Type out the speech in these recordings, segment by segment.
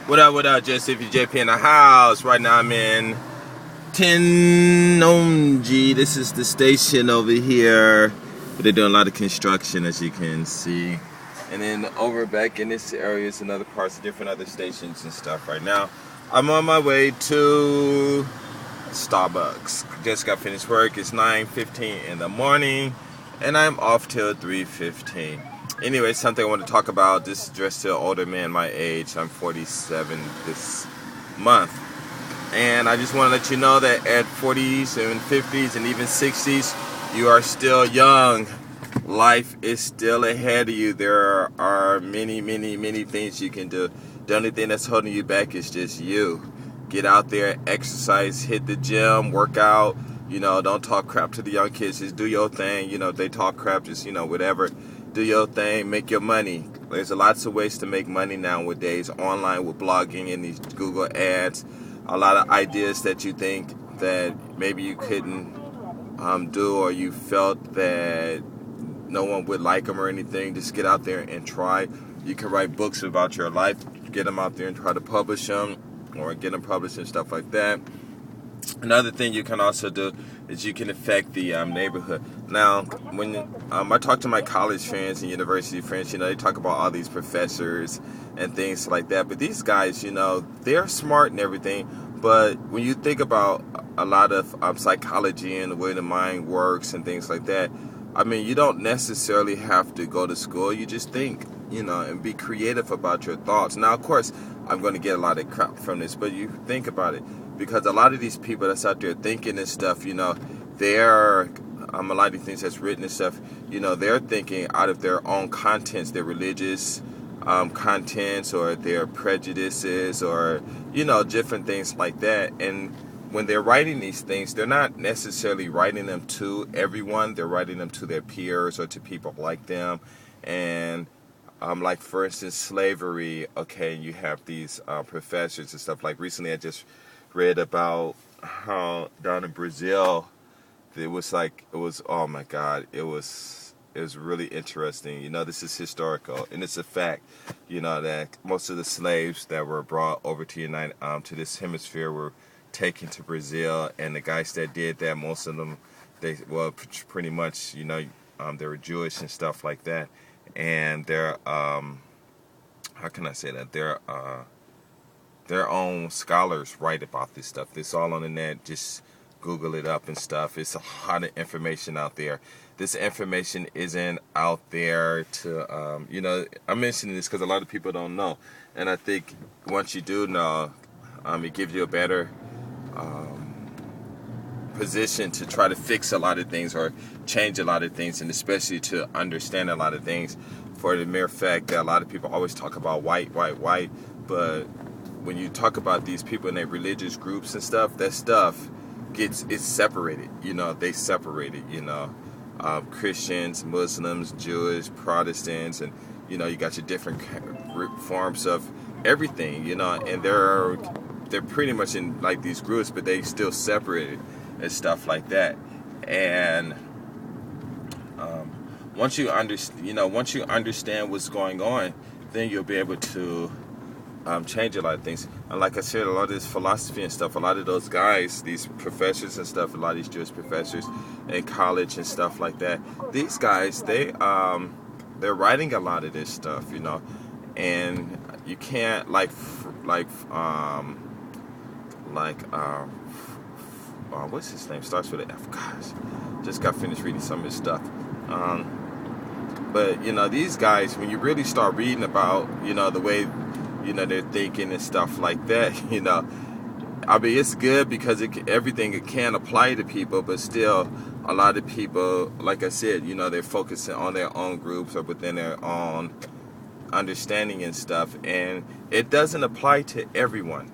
What up, Jesse JP in the house. Right now I'm in Tenonji. This is the station over here. But they're doing a lot of construction, as you can see. And then over back in this area is another parts, different other stations and stuff. Right now, I'm on my way to Starbucks. Just got finished work. It's 9:15 in the morning, and I'm off till 3:15. Anyway, something I want to talk about. This is addressed to an older man my age. I'm 47 this month. And I just want to let you know that at 40s and 50s and even 60s, you are still young. Life is still ahead of you. There are many, many, many things you can do. The only thing that's holding you back is just you. Get out there, exercise, hit the gym, work out. Don't talk crap to the young kids. Just do your thing. They talk crap, just, whatever. Do your thing, make your money. There's lots of ways to make money nowadays, online with blogging and these Google ads. A lot of ideas that you think that maybe you couldn't do, or you felt that no one would like them or anything. Just get out there and try. You can write books about your life, get them out there and try to publish them, or get them published and stuff like that. Another thing you can also do is you can affect the neighborhood. Now, when I talk to my college friends and university friends, they talk about all these professors and things like that. But these guys, they're smart and everything. But when you think about a lot of psychology and the way the mind works and things like that, you don't necessarily have to go to school. You just think, and be creative about your thoughts. Now, of course, I'm going to get a lot of crap from this, but you think about it. Because a lot of these people that's out there thinking and stuff, they're a lot of these things that's written and stuff, they're thinking out of their own contents, their religious contents or their prejudices or, different things like that. And when they're writing these things, they're not necessarily writing them to everyone. They're writing them to their peers or to people like them. And like, for instance, slavery, okay, you have these professors and stuff. Like recently I just read about how down in Brazil, oh my God, it was really interesting. This is historical, and it's a fact, that most of the slaves that were brought over to this hemisphere were taken to Brazil, and the guys that did that, most of them, pretty much, they were Jewish and stuff like that, and they're, how can I say that, their own scholars write about this stuff. It's all on the net. Just Google it up and stuff. It's a lot of information out there. This information isn't out there to, I'm mentioning this because a lot of people don't know. And I think once you do know, it gives you a better position to try to fix a lot of things or change a lot of things, and especially to understand a lot of things, for the mere fact that a lot of people always talk about white, but when you talk about these people in their religious groups and stuff, that stuff it's separated. They separate it. Christians, Muslims, Jewish, Protestants, and you got your different forms of everything. And they're pretty much in like these groups, but they still separated and stuff like that. And once you understand what's going on, then you'll be able to change a lot of things. And like I said, a lot of this philosophy and stuff, a lot of those guys, these professors and stuff, a lot of these Jewish professors in college and stuff like that, these guys, they're writing a lot of this stuff, and you can't what's his name? Starts with an F. Gosh, just got finished reading some of his stuff. But these guys, when you really start reading about, the way they're thinking and stuff like that, it's good because everything it can apply to people, but still a lot of people, like I said, they're focusing on their own groups or within their own understanding and stuff, and it doesn't apply to everyone.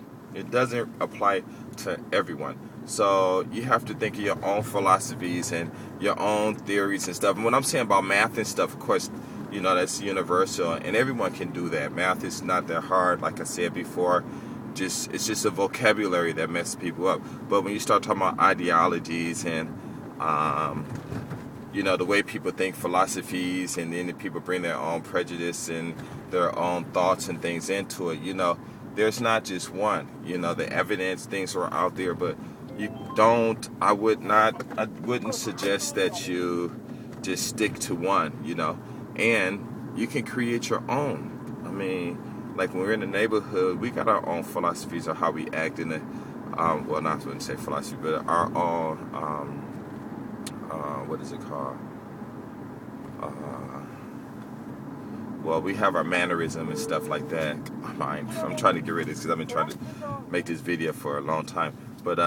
So you have to think of your own philosophies and your own theories and stuff. And when I'm saying about math and stuff, of course, that's universal, and everyone can do that. Math is not that hard, like I said before. It's just a vocabulary that messes people up. But when you start talking about ideologies and the way people think, philosophies, and then people bring their own prejudice and their own thoughts and things into it, there's not just one. The evidence, things are out there, but I wouldn't suggest that you just stick to one. And you can create your own. I mean, like when we're in the neighborhood, we got our own philosophies of how we act in the, well, not to say philosophy, but our own, what is it called? Well, we have our mannerism and stuff like that. I'm trying to get rid of this because I've been trying to make this video for a long time. But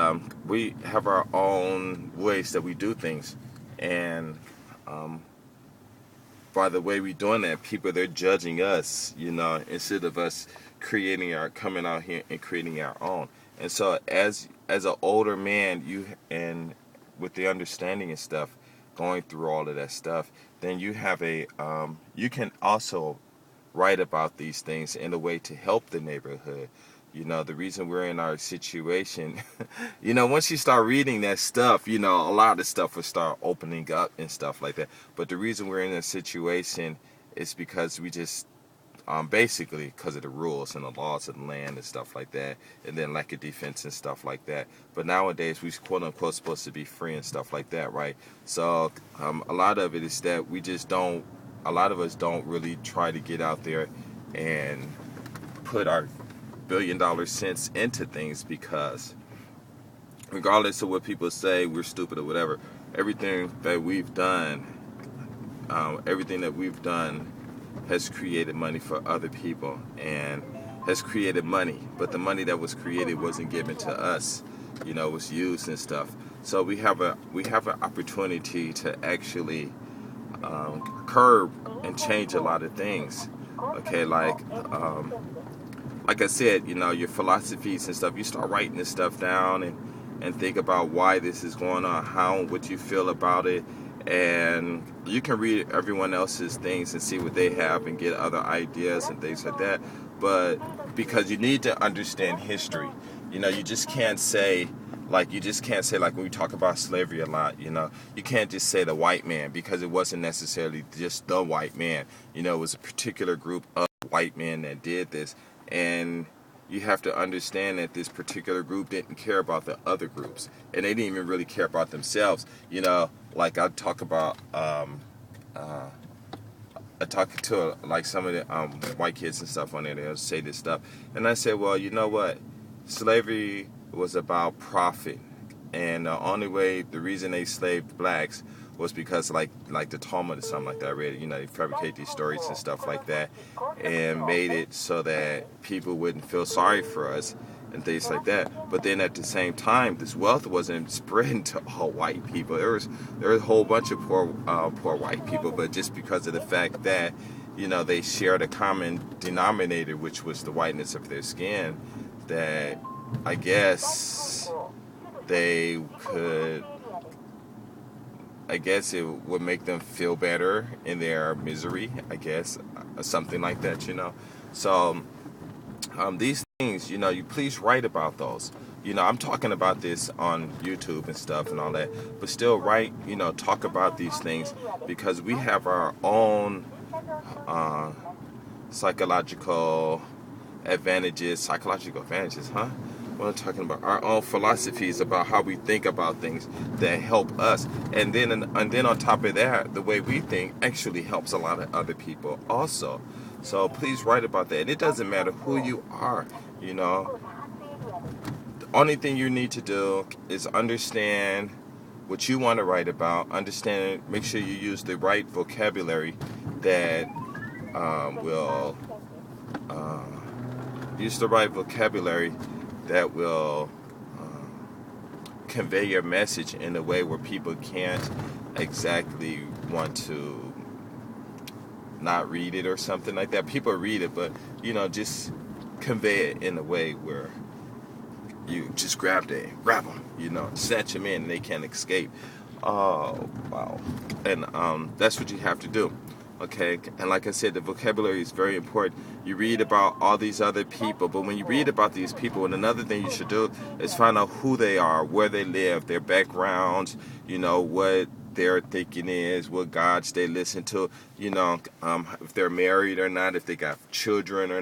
we have our own ways that we do things. And by the way we're doing that, they're judging us, instead of us coming out here and creating our own. And so as an older man, and with the understanding and stuff, going through all of that stuff, then you have you can also write about these things in a way to help the neighborhood. The reason we're in our situation, once you start reading that stuff, a lot of stuff will start opening up and stuff like that. But the reason we're in a situation is because we just, basically because of the rules and the laws of the land and stuff like that, and then lack of defense and stuff like that. But nowadays we quote unquote supposed to be free and stuff like that, right? So a lot of it is that a lot of us don't really try to get out there and put our billion-dollar cents into things, because regardless of what people say, we're stupid or whatever, everything that we've done has created money for other people and has created money, but the money that was created wasn't given to us. It was used and stuff. So we have an opportunity to actually curb and change a lot of things. Okay, like I said, your philosophies and stuff, you start writing this stuff down and think about why this is going on, what you feel about it. And you can read everyone else's things and see what they have and get other ideas and things like that. But because you need to understand history, you just can't say like when we talk about slavery a lot, you can't just say the white man, because it wasn't necessarily just the white man. It was a particular group of white men that did this. And you have to understand that this particular group didn't care about the other groups, and they didn't even really care about themselves. Like I talk about, I talk to like some of the white kids and stuff on there. They'll say this stuff, and I say, well, you know what? Slavery was about profit, and the reason they slaved blacks was because like the Talmud or something like that. I read it, they fabricate these stories and stuff like that and made it so that people wouldn't feel sorry for us and things like that. But then at the same time, this wealth wasn't spreading to all white people. There was a whole bunch of poor white people, but just because of the fact that they shared a common denominator, which was the whiteness of their skin, that I guess it would make them feel better in their misery, I guess, or something like that, So these things, you please write about those. I'm talking about this on YouTube and stuff and all that, but still write, talk about these things, because we have our own psychological advantages, huh? We're talking about our own philosophies about how we think about things that help us, and then on top of that, the way we think actually helps a lot of other people also. So please write about that. And it doesn't matter who you are, The only thing you need to do is understand what you want to write about. Make sure you use the right vocabulary that will convey your message in a way where people can't exactly want to not read it or something like that. People read it, but just convey it in a way where you just grab them, snatch them in and they can't escape. Oh, wow. And that's what you have to do. Okay, and like I said, the vocabulary is very important. You read about all these other people, but when you read about these people, and another thing you should do is find out who they are, where they live, their backgrounds, what their thinking is, what gods they listen to, if they're married or not, if they got children or not.